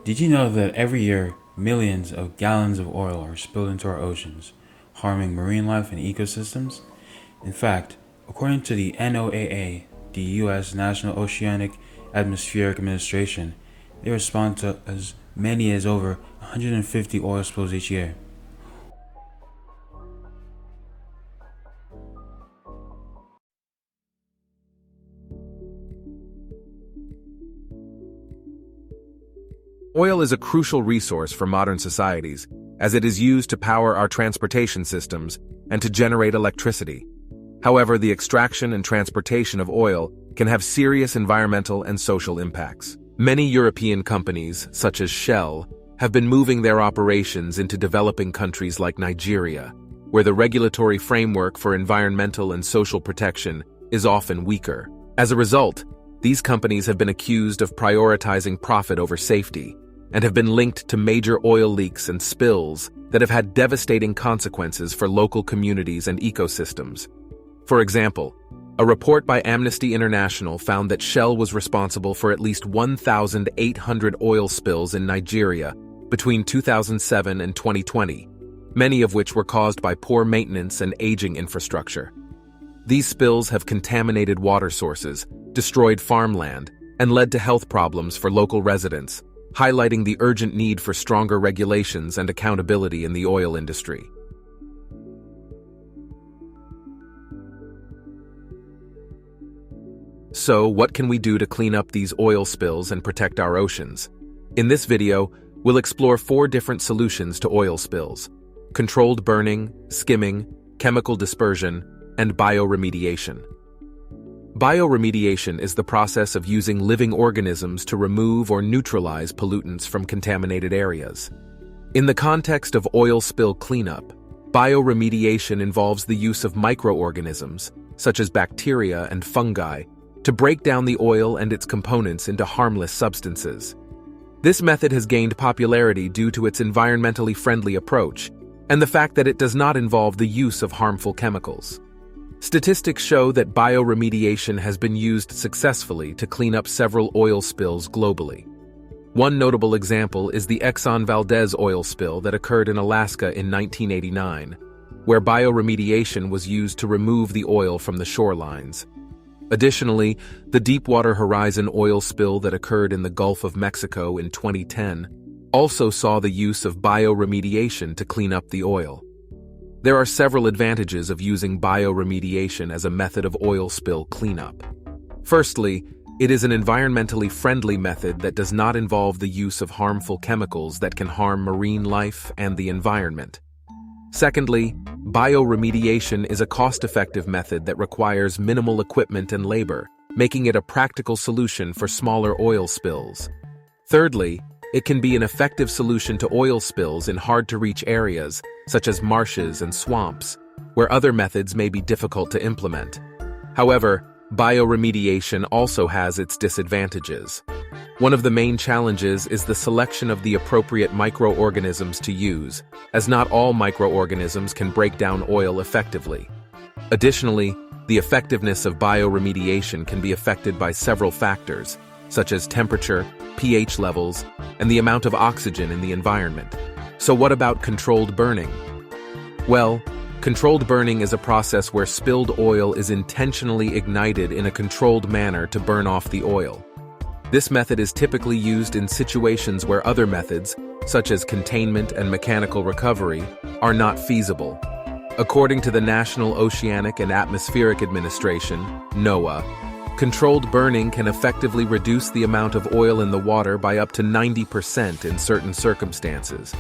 Did you know that every year millions of gallons of oil are spilled into our oceans, harming marine life and ecosystems? In fact, according to the NOAA, the U.S. National Oceanic Atmospheric Administration, they respond to as many as over 150 oil spills each year. Oil is a crucial resource for modern societies, as it is used to power our transportation systems and to generate electricity. However, the extraction and transportation of oil can have serious environmental and social impacts. Many European companies, such as Shell, have been moving their operations into developing countries like Nigeria, where the regulatory framework for environmental and social protection is often weaker. As a result, these companies have been accused of prioritizing profit over safety, and have been linked to major oil leaks and spills that have had devastating consequences for local communities and ecosystems. For example, a report by Amnesty International found that Shell was responsible for at least 1,800 oil spills in Nigeria between 2007 and 2020, many of which were caused by poor maintenance and aging infrastructure. These spills have contaminated water sources, destroyed farmland, and led to health problems for local residents, highlighting the urgent need for stronger regulations and accountability in the oil industry. So, what can we do to clean up these oil spills and protect our oceans? In this video, we'll explore 4 different solutions to oil spills: controlled burning, skimming, chemical dispersion, and bioremediation. Bioremediation is the process of using living organisms to remove or neutralize pollutants from contaminated areas. In the context of oil spill cleanup, bioremediation involves the use of microorganisms, such as bacteria and fungi, to break down the oil and its components into harmless substances. This method has gained popularity due to its environmentally friendly approach and the fact that it does not involve the use of harmful chemicals. Statistics show that bioremediation has been used successfully to clean up several oil spills globally. One notable example is the Exxon Valdez oil spill that occurred in Alaska in 1989, where bioremediation was used to remove the oil from the shorelines. Additionally, the Deepwater Horizon oil spill that occurred in the Gulf of Mexico in 2010 also saw the use of bioremediation to clean up the oil. There are several advantages of using bioremediation as a method of oil spill cleanup. Firstly, it is an environmentally friendly method that does not involve the use of harmful chemicals that can harm marine life and the environment. Secondly, bioremediation is a cost-effective method that requires minimal equipment and labor, making it a practical solution for smaller oil spills. Thirdly, it can be an effective solution to oil spills in hard-to-reach areas, such as marshes and swamps, where other methods may be difficult to implement. However, bioremediation also has its disadvantages. One of the main challenges is the selection of the appropriate microorganisms to use, as not all microorganisms can break down oil effectively. Additionally, the effectiveness of bioremediation can be affected by several factors, such as temperature, pH levels, and the amount of oxygen in the environment. So what about controlled burning? Well, controlled burning is a process where spilled oil is intentionally ignited in a controlled manner to burn off the oil. This method is typically used in situations where other methods, such as containment and mechanical recovery, are not feasible. According to the National Oceanic and Atmospheric Administration, NOAA, controlled burning can effectively reduce the amount of oil in the water by up to 90% in certain circumstances.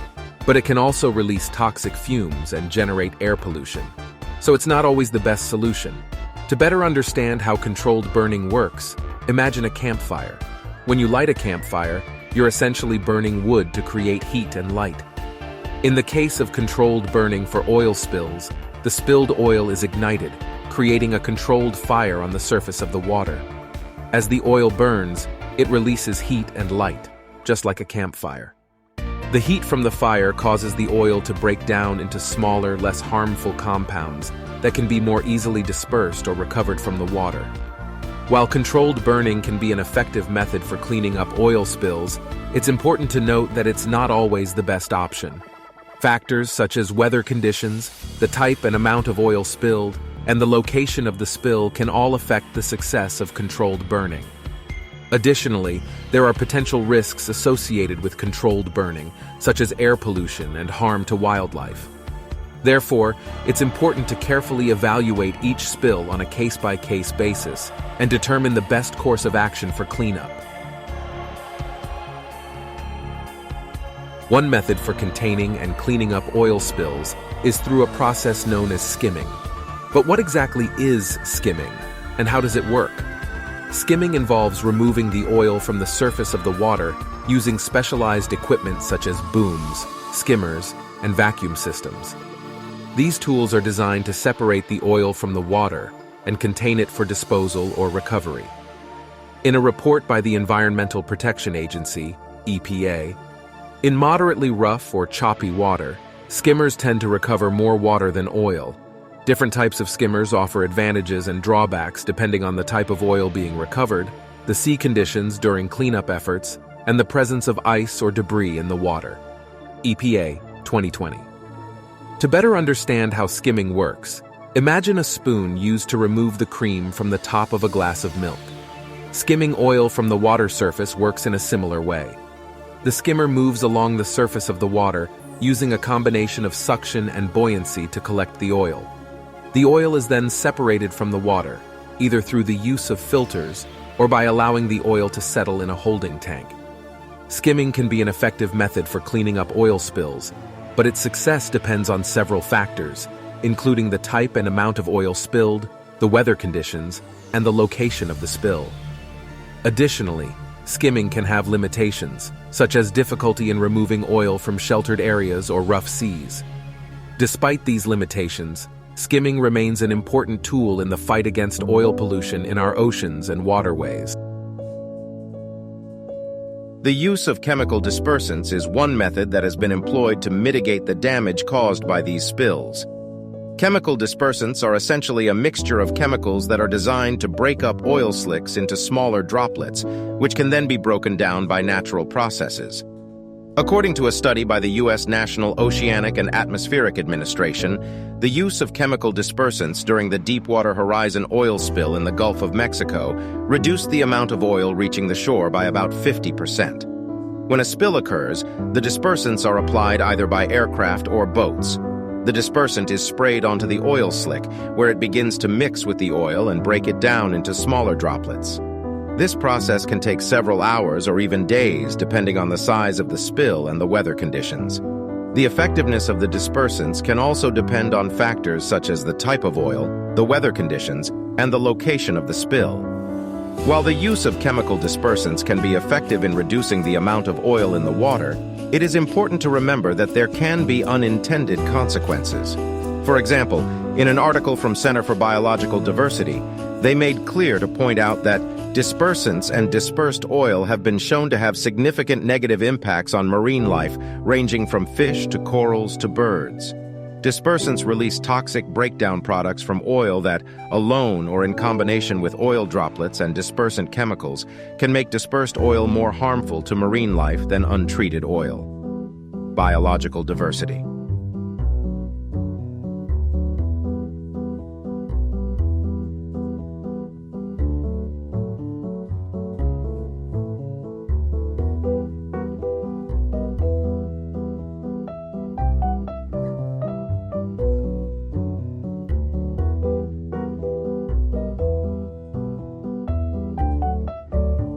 But it can also release toxic fumes and generate air pollution. So it's not always the best solution. To better understand how controlled burning works, imagine a campfire. When you light a campfire, you're essentially burning wood to create heat and light. In the case of controlled burning for oil spills, the spilled oil is ignited, creating a controlled fire on the surface of the water. As the oil burns, it releases heat and light, just like a campfire. The heat from the fire causes the oil to break down into smaller, less harmful compounds that can be more easily dispersed or recovered from the water. While controlled burning can be an effective method for cleaning up oil spills, it's important to note that it's not always the best option. Factors such as weather conditions, the type and amount of oil spilled, and the location of the spill can all affect the success of controlled burning. Additionally, there are potential risks associated with controlled burning, such as air pollution and harm to wildlife. Therefore, it's important to carefully evaluate each spill on a case-by-case basis and determine the best course of action for cleanup. One method for containing and cleaning up oil spills is through a process known as skimming. But what exactly is skimming, and how does it work? Skimming involves removing the oil from the surface of the water using specialized equipment such as booms, skimmers, and vacuum systems. These tools are designed to separate the oil from the water and contain it for disposal or recovery. In a report by the Environmental Protection Agency, EPA, in moderately rough or choppy water, skimmers tend to recover more water than oil. Different types of skimmers offer advantages and drawbacks depending on the type of oil being recovered, the sea conditions during cleanup efforts, and the presence of ice or debris in the water. EPA 2020. To better understand how skimming works, imagine a spoon used to remove the cream from the top of a glass of milk. Skimming oil from the water surface works in a similar way. The skimmer moves along the surface of the water using a combination of suction and buoyancy to collect the oil. The oil is then separated from the water, either through the use of filters or by allowing the oil to settle in a holding tank. Skimming can be an effective method for cleaning up oil spills, but its success depends on several factors, including the type and amount of oil spilled, the weather conditions, and the location of the spill. Additionally, skimming can have limitations, such as difficulty in removing oil from sheltered areas or rough seas. Despite these limitations, skimming remains an important tool in the fight against oil pollution in our oceans and waterways. The use of chemical dispersants is one method that has been employed to mitigate the damage caused by these spills. Chemical dispersants are essentially a mixture of chemicals that are designed to break up oil slicks into smaller droplets, which can then be broken down by natural processes. According to a study by the U.S. National Oceanic and Atmospheric Administration, the use of chemical dispersants during the Deepwater Horizon oil spill in the Gulf of Mexico reduced the amount of oil reaching the shore by about 50%. When a spill occurs, the dispersants are applied either by aircraft or boats. The dispersant is sprayed onto the oil slick, where it begins to mix with the oil and break it down into smaller droplets. This process can take several hours or even days, depending on the size of the spill and the weather conditions. The effectiveness of the dispersants can also depend on factors such as the type of oil, the weather conditions, and the location of the spill. While the use of chemical dispersants can be effective in reducing the amount of oil in the water, it is important to remember that there can be unintended consequences. For example, in an article from Center for Biological Diversity, they made clear to point out that dispersants and dispersed oil have been shown to have significant negative impacts on marine life, ranging from fish to corals to birds. Dispersants release toxic breakdown products from oil that, alone or in combination with oil droplets and dispersant chemicals, can make dispersed oil more harmful to marine life than untreated oil. Biological diversity.